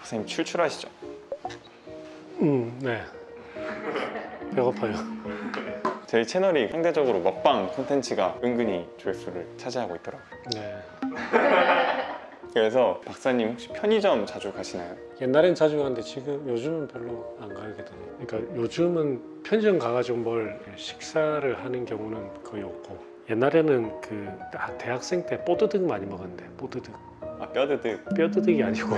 박사님 출출하시죠? 네. 배고파요. 저희 채널이 상대적으로 먹방 콘텐츠가 은근히 조회수를 차지하고 있더라고요. 네. 그래서 박사님 혹시 편의점 자주 가시나요? 옛날엔 자주 갔는데 지금 요즘은 별로 안 가거든요. 그러니까 요즘은 편의점 가가지고 뭘 식사를 하는 경우는 거의 없고, 옛날에는 대학생 때 뽀드득 많이 먹었는데, 뽀드득. 아, 뼈드득. 뼈드득이 아니고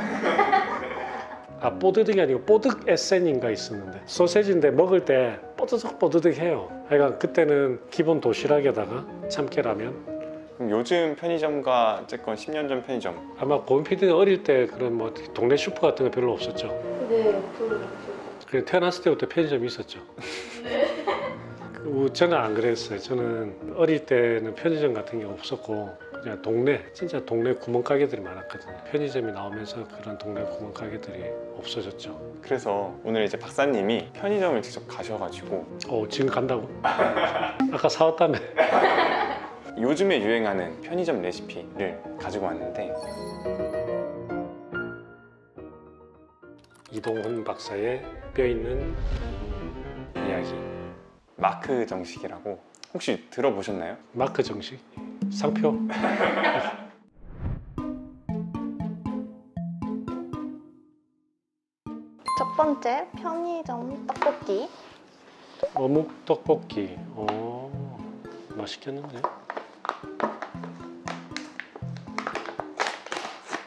뽀드득이 아니고 뽀득 에센인가 있었는데, 소세지인데 먹을 때 뽀드득 해요. 그러니까 그때는 기본 도시락에다가 참깨라면. 그럼 요즘 편의점과 어쨌건 10년 전 편의점, 아마 고은 PD는 어릴 때 그런 뭐 동네 슈퍼 같은 거 별로 없었죠. 네, 별로 없어요. 그냥 태어났을 때부터 편의점이 있었죠. 저는 안 그랬어요. 저는 어릴 때는 편의점 같은 게 없었고, 그냥 진짜 동네 구멍가게들이 많았거든요. 편의점이 나오면서 그런 동네 구멍가게들이 없어졌죠. 그래서 오늘 이제 박사님이 편의점을 직접 가셔가지고 지금 간다고? 아까 사왔다며. 요즘에 유행하는 편의점 레시피를 가지고 왔는데, 이동훈 박사의 뼈있는 이야기. 마크 정식이라고 혹시 들어보셨나요? 마크 정식? 상표? 첫 번째, 편의점 떡볶이. 어묵 떡볶이. 맛있겠는데?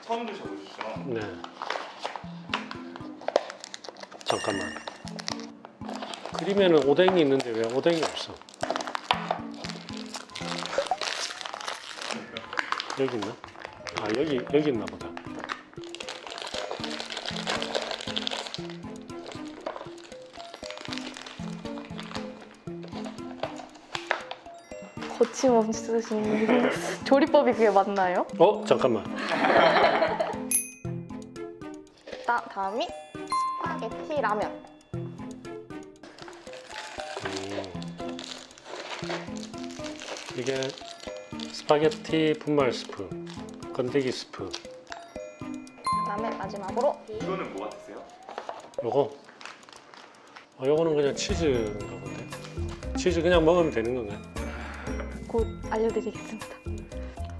처음 드셔보시죠? 네. 잠깐만. 그림에는 오뎅이 있는데 왜 오뎅이 없어? 여기 있나? 여기 있나 보다. 거침없으신 조리법이 그게 맞나요? 잠깐만. 다음이 스파게티 라면. 이게 스파게티 분말 스프, 건더기 스프. 그다음에 마지막으로 이거는 뭐 같으세요? 요거는 그냥 치즈인가 본데. 치즈 그냥 먹으면 되는 건가요? 곧 알려드리겠습니다.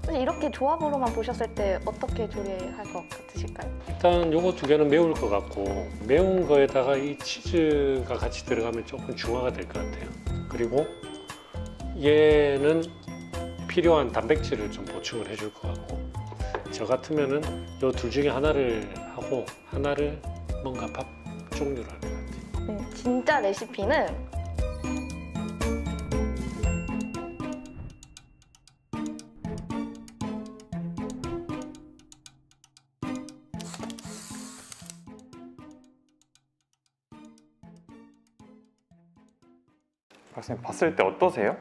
혹시 이렇게 조합으로만 보셨을 때 어떻게 조리할 것 같으실까요? 일단 요거 두 개는 매울 것 같고, 매운 거에다가 이 치즈가 같이 들어가면 조금 중화가 될 것 같아요. 그리고 얘는 필요한 단백질을 좀 보충을 해줄 것 같고, 저 같으면은 요 둘 중에 하나를 하고 하나를 뭔가 밥 종류로 할 것 같아요. 네, 진짜 레시피는 박사님 봤을 때 어떠세요?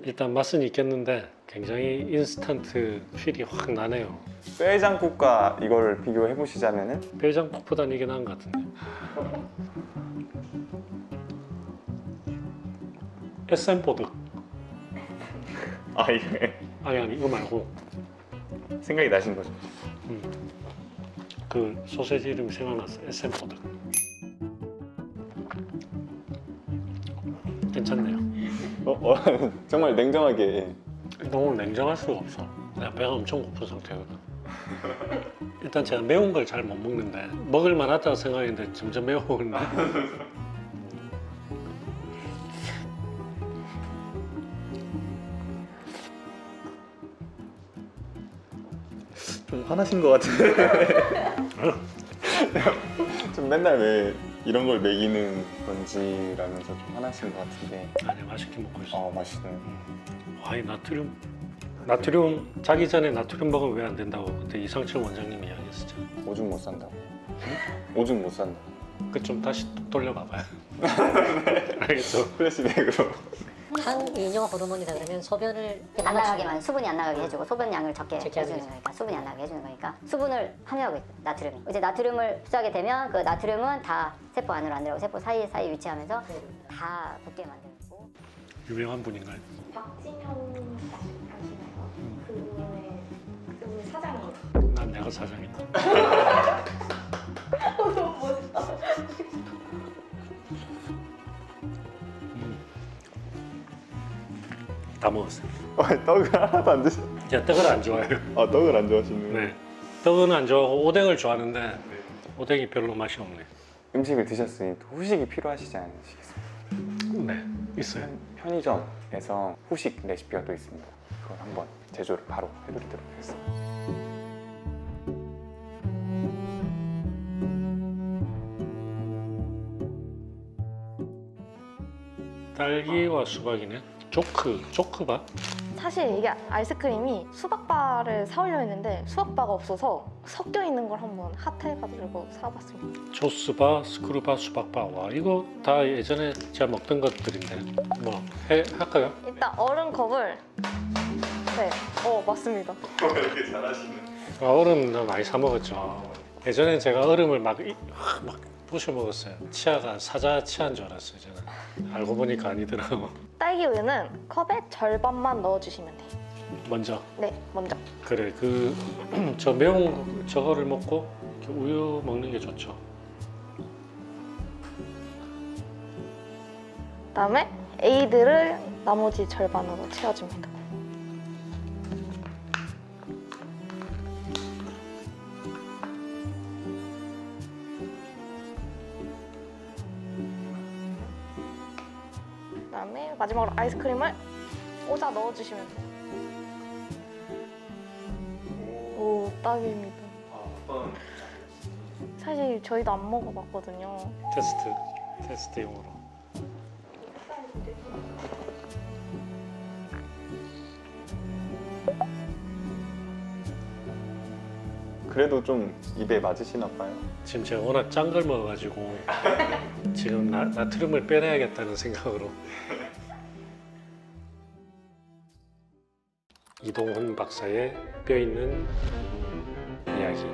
일단 맛은 있겠는데 굉장히 인스턴트 필이 확 나네요. 뼈해장국과 이걸 비교해 보시자면은 뼈해장국보다는 이게 나은 것 같은데. SM 보드. 이게 아니 이거 말고 생각이 나신 거죠? 그 소세지 이름이 생각났어. SM 보드. 괜찮네요. 정말 냉정하게. 너무 냉정할 수가 없어. 내가 배가 엄청 고픈 상태거든. 일단 제가 매운 걸 잘 못 먹는데 먹을 만하다고 생각했는데 점점 매워오는데. 좀 화나신 것 같은데. 좀 맨날 왜 이런 걸 먹이는 건지라면서 좀 화나신 것 같은데. 아니 맛있게 먹고 있어. 맛있네. 아니 나트륨 자기 전에 나트륨 먹으면 왜 안 된다고 그때 이상철 원장님이 이야기했었죠. 오줌 못 산다고. 오줌 못 산다. 그 좀 다시 돌려봐봐요. 알겠죠? 플래시백으로. 항이뇨 호르몬이다 그러면 소변을 안 나가게만, 수분이 안 나가게 해주고 소변량을 적게 적게 해주는 하기 거니까, 수분이 안 나가게 해주는 거니까 수분을 함유하고 있고, 나트륨이. 이제 나트륨을 흡수하게 되면 그 나트륨은 다 세포 안으로 안 들어가고 세포 사이에 위치하면서 다 붓게 만들고. 유명한 분인가요? 박지현 씨 아시나요? 그분의 수박바 사장이다. 다 먹었어요. 떡을 하나도 안 드시. 제가 떡을 안 좋아해요. 아 떡을 안 좋아하시는. 네. 떡은 안 좋아하고 오뎅을 좋아하는데 오뎅이 별로 맛이 없네. 음식을 드셨으니 또 후식이 필요하시지 않으시겠습니까? 네, 있어요. 편의점에서 후식 레시피가 또 있습니다. 그걸 한번 제조를 바로 해드리도록 하겠습니다. 딸기와 수박이네. 조크바? 사실 이게 아이스크림이 수박바를 사오려 했는데 수박바가 없어서 섞여 있는 걸 한번 핫해가지고 사봤습니다. 조스바, 스크루바, 수박바. 와, 이거 다 예전에 제가 먹던 것들인데. 뭐 할까요? 일단 얼음 컵을 네, 맞습니다. 이렇게 잘하시는. 얼음 나 많이 사 먹었죠. 예전에 제가 얼음을 막 부셔 먹었어요. 치아가 사자 치아인 줄 알았어요, 저는. 알고 보니까 아니더라고. 딸기 우유는 컵의 절반만 넣어주시면 돼요. 먼저. 네, 먼저. 그래, 저 매운 저거를 먹고 이렇게 우유 먹는 게 좋죠. 그다음에 에이드를 나머지 절반으로 채워줍니다. 그다음에 마지막으로 아이스크림을 꽂아 넣어주시면 돼요. 오, 딱입니다. 사실 저희도 안 먹어봤거든요. 테스트용으로. 그래도 좀 입에 맞으시나 봐요. 지금 제가 워낙 짠 걸 먹어가지고 지금 나트륨을 빼내야겠다는 생각으로. 이동훈 박사의 뼈 있는 이야기.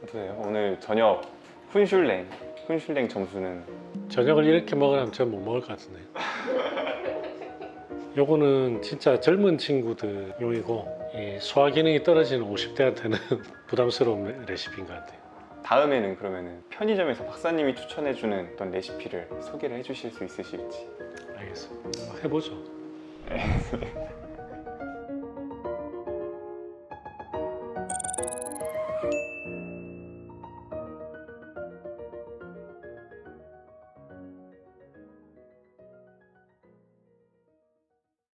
어떠세요? 오늘 저녁 훈슐랭 점수는 저녁을 이렇게 먹으라면 저는 못 먹을 것 같은데. 요거는 진짜 젊은 친구들 용이고 이 소화 기능이 떨어지는 50대한테는 부담스러운 레시피인 것 같아요. 다음에는 그러면은 편의점에서 박사님이 추천해주는 어떤 레시피를 소개를 해주실 수 있으실지. 알겠습니다. 해보죠.